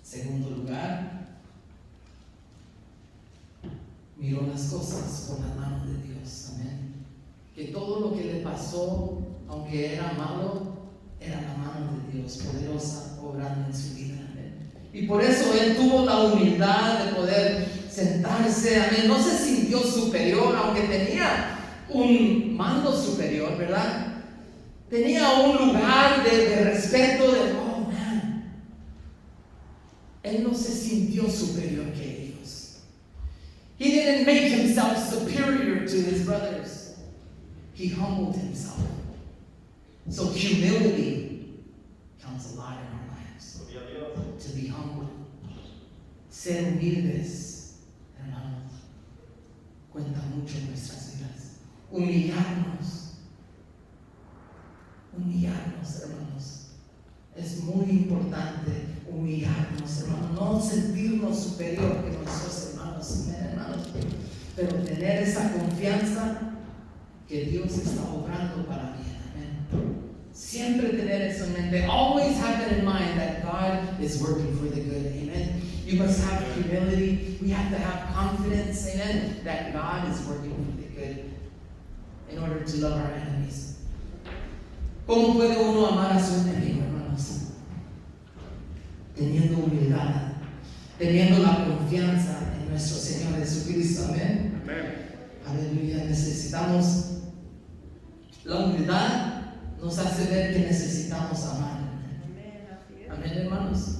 Segundo lugar, miró las cosas con la mano de Dios, amén. Que todo lo que le pasó, aunque era malo, era la mano de Dios poderosa obrando en su vida, amén. Y por eso él tuvo la humildad de poder sentarse, amén. No se sintió superior, aunque tenía un mando superior, ¿verdad? Tenía un lugar de respeto, man. Él no se sintió superior que ellos. He didn't make himself superior to his brothers. He humbled himself. So humility counts a lot in our lives. To be humble. Ser humildes, hermanos, cuenta mucho en nuestras vidas. Humillarnos, hermanos. Es muy importante humillarnos, hermanos. No sentirnos superior que nuestros hermanos, hermanos, pero tener esa confianza que Dios está obrando para mí. Amén. Siempre tener eso en mente. Always have it in mind that God is working for the good. Amen. You must have humility. We have to have confidence, amen, that God is working for the good in order to love our enemies. ¿Cómo puede uno amar a su enemigo, hermanos? Teniendo humildad, teniendo la confianza en nuestro Señor Jesucristo. Amén. Aleluya. Necesitamos la humildad. Nos hace ver que necesitamos amar. Amén, hermanos.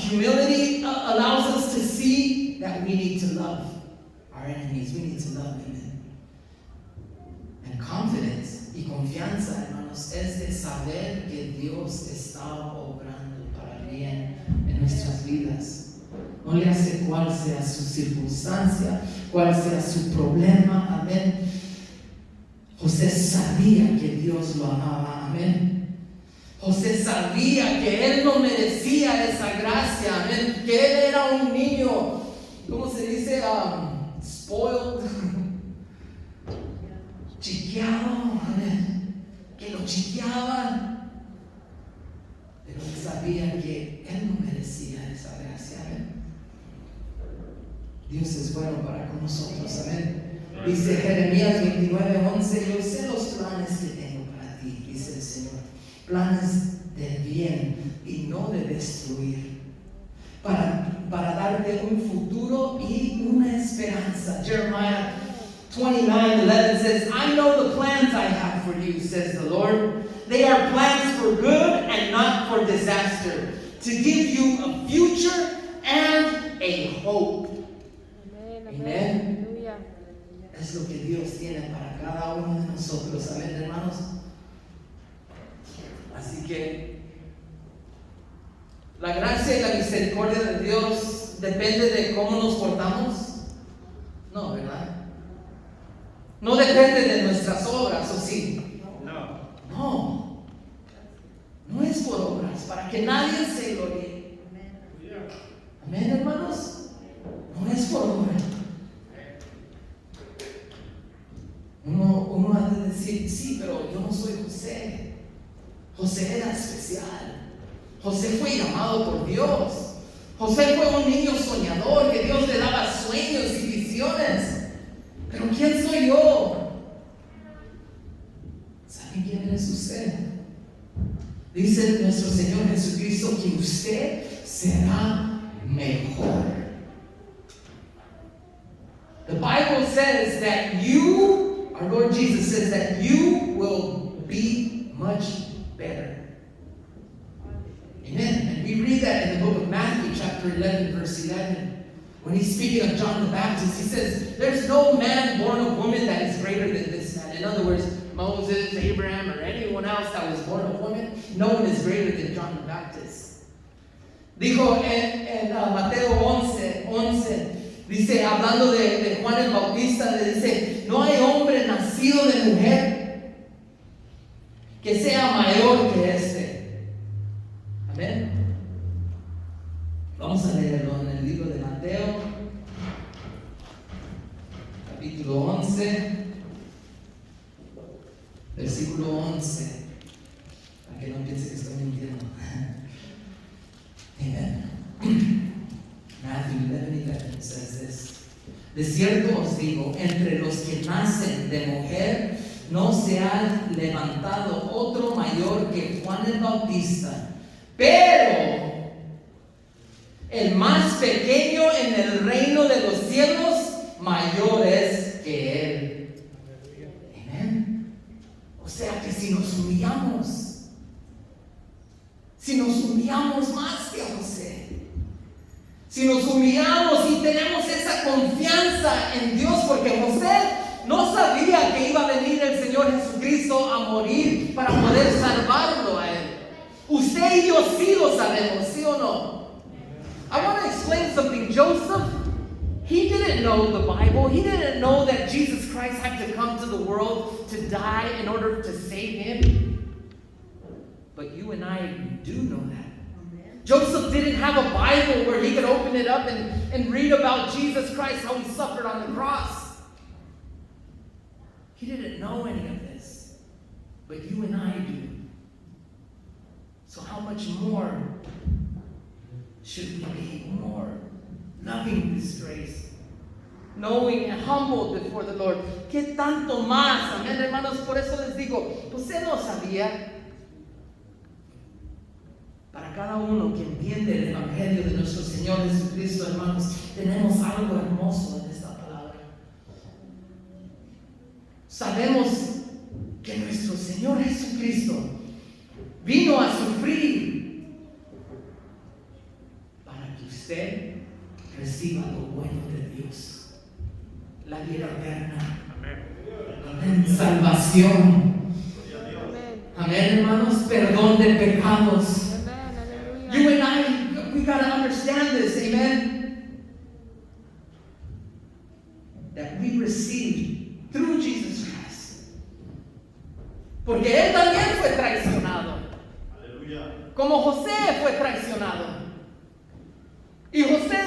Humility allows us to see that we need to love our enemies. We need to love them. And confidence y confianza, hermanos, es de saber que Dios está obrando para bien en nuestras vidas. No le hace cuál sea su circunstancia, cuál sea su problema. Amén. José sabía que Dios lo amaba, amén. José sabía que él no merecía esa gracia, amén. Que él era un niño, ¿cómo se dice? Spoiled, chiqueado, amén. Que lo chiqueaban. Pero él sabía que él no merecía esa gracia, amén. Dios es bueno para con nosotros, amén. Dice Jeremías 29:11, yo sé los planes que tengo para ti, dice el Señor, planes de bien y no de destruir, para darte un futuro y una esperanza. Jeremiah 29:11 says, I know the plans I have for you, says the Lord. They are plans for good and not for disaster, to give you a future and a hope. Amen. Es lo que Dios tiene para cada uno de nosotros, amén, hermanos. Así que la gracia y la misericordia misericordia de Dios depende de cómo nos portamos? No, ¿verdad? No depende de nuestras obras, ¿o sí? No. No es por obras, para que nadie se gloríe. Amén, hermanos. No es por obras. Uno ha de decir, sí, pero yo no soy José. José era especial. José fue llamado por Dios. José fue un niño soñador que Dios le daba sueños y visiones. Pero ¿quién soy yo? ¿Saben quién es usted? Dice nuestro Señor Jesucristo que usted será mejor. The Bible says that you, our Lord Jesus says that you will be much better. Amen. And we read that in the book of Matthew, chapter 11, verse 11. When he's speaking of John the Baptist, he says, there's no man born of woman that is greater than this man. In other words, Moses, Abraham, or anyone else that was born of woman, no one is greater than John the Baptist. Dijo en Mateo 11, dice, hablando de Juan el Bautista, le dice, no hay hombre nacido de mujer que sea mayor que este. Amén. Vamos a leerlo en el libro de Mateo, capítulo 11, versículo 11, para que no piense que estoy mintiendo. Amen. Matthew 11 says this. De cierto os digo, entre los que nacen de mujer no se ha levantado otro mayor que Juan el Bautista, pero el más pequeño en el reino de los cielos mayor es que él. Amén. O sea que si nos humillamos más que a José, si nos humillamos y tenemos esa confianza en Dios, porque José no sabía que iba a venir el Señor Jesucristo a morir para poder salvarlo a él. Usted y yo sí lo sabemos, ¿sí o no? I want to explain something. Joseph, he didn't know the Bible. He didn't know that Jesus Christ had to come to the world to die in order to save him. But you and I do know that. Joseph didn't have a Bible where he could open it up and read about Jesus Christ, how he suffered on the cross. He didn't know any of this. But you and I do. So how much more should we be more loving this grace, knowing and humbled before the Lord? ¿Qué tanto más? Amén, hermanos. Por eso les digo, usted no sabía. Para cada uno que entiende el Evangelio de nuestro Señor Jesucristo, hermanos, tenemos algo hermoso en esta palabra. Sabemos que nuestro Señor Jesucristo vino a sufrir para que usted reciba lo bueno de Dios, la vida eterna. Amén. Salvación. Amén, hermanos. Perdón de pecados. You and I, we got to understand this, amen? That we receive through Jesus Christ. Porque Él también fue traicionado. Aleluya. Como José fue traicionado. Y José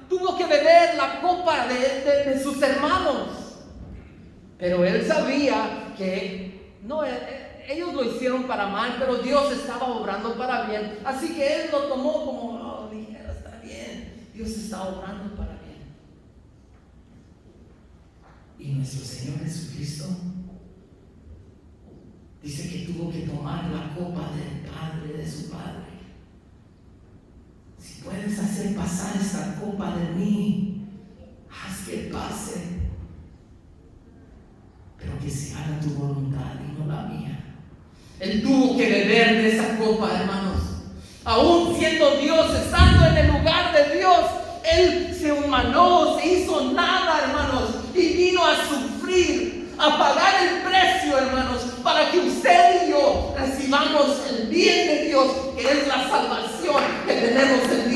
tuvo que beber la copa de sus hermanos. Pero él sabía que no, ellos lo hicieron para mal, pero Dios estaba obrando para bien. Así que él lo tomó como, ligero, está bien. Dios está obrando para bien. Y nuestro Señor Jesucristo dice que tuvo que tomar la copa del Padre, de su Padre. Si puedes hacer pasar esta copa de mí, haz que pase. Pero que se haga tu voluntad y no la mía. Él tuvo que beber de esa copa, hermanos. Aún siendo Dios, estando en el lugar de Dios, Él se humanó, se hizo nada, hermanos, y vino a sufrir, a pagar el precio, hermanos, para que usted y yo recibamos el bien de Dios, que es la salvación que tenemos en Dios.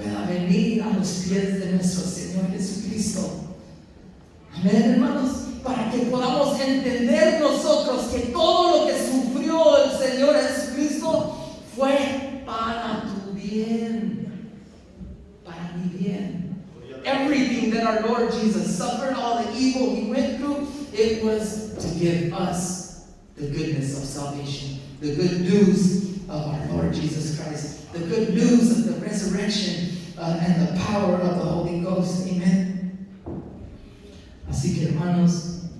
pueda venir a los pies de nuestro Señor Jesucristo. Amén, hermanos, para que podamos entender nosotros que todo lo que sufrió el Señor Jesucristo fue para tu bien, para mi bien. Everything that our Lord Jesus suffered, all the evil he went through, it was to give us the goodness of salvation, the good news of our Lord Jesus Christ, the good news of the resurrection and the power of the Holy Ghost. Amen. Así que, hermanos,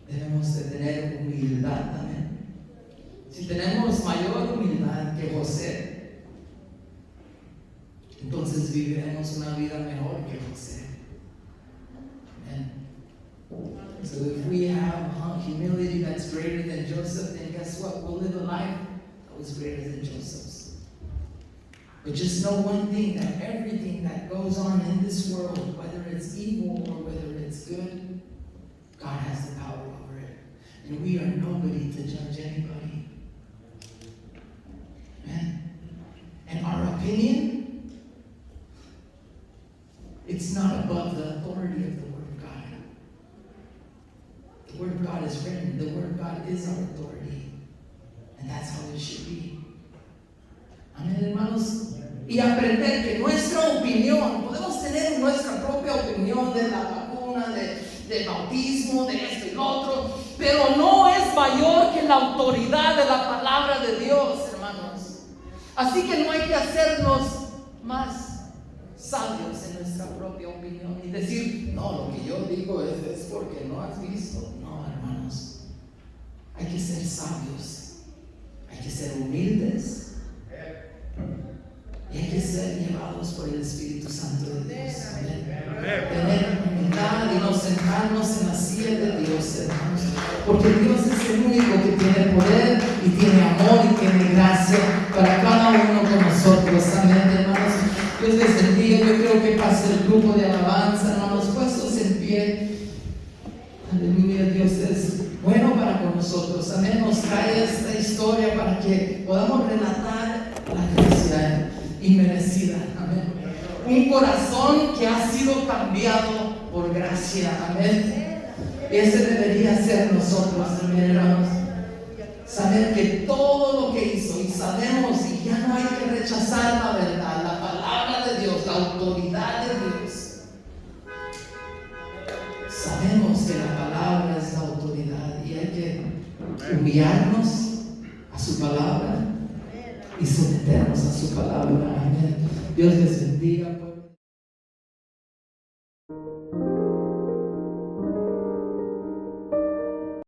debemos de tener humildad también. Si tenemos mayor humildad que José, entonces viviremos una vida mejor que José. Amen. So if we have humility that's greater than Joseph, then guess what? We'll live a life that was greater than Joseph's. But just know one thing, that everything that goes on in this world, whether it's evil or whether it's good, God has the power over it. And we are nobody to judge anybody. Amen. And our opinion, it's not above the authority of the Word of God. The Word of God is written. The Word of God is our authority. And that's how it should be. Amén, hermanos. Y aprender que nuestra opinión, podemos tener nuestra propia opinión de la vacuna, del bautismo, de esto y lo otro, pero no es mayor que la autoridad de la palabra de Dios, hermanos. Así que no hay que hacernos más sabios en nuestra propia opinión y decir, no, lo que yo digo es porque no has visto. No, hermanos, hay que ser sabios, hay que ser humildes y hay que ser llevados por el Espíritu Santo de Dios. Amén. Tener humildad y no sentarnos en la silla de Dios, hermanos, porque Dios es el único que tiene poder y tiene amor y tiene gracia para cada uno de nosotros. Amén, hermanos. Dios les bendiga. Yo creo que pase el grupo de alabanza, hermanos, puestos en pie. Aleluya, Dios es bueno para con nosotros. Amén. Nos trae esta historia para que podamos relatar la gracia inmerecida. Amén. Un corazón que ha sido cambiado por gracia. Amén. Ese debería ser nosotros, amén, hermanos. Saber que todo lo que hizo, y sabemos, y ya no hay que rechazar la verdad, la palabra de Dios, la autoridad de Dios. Sabemos que la palabra es la autoridad y hay que humillarnos a su palabra y someternos a su palabra. Amén. Dios les bendiga.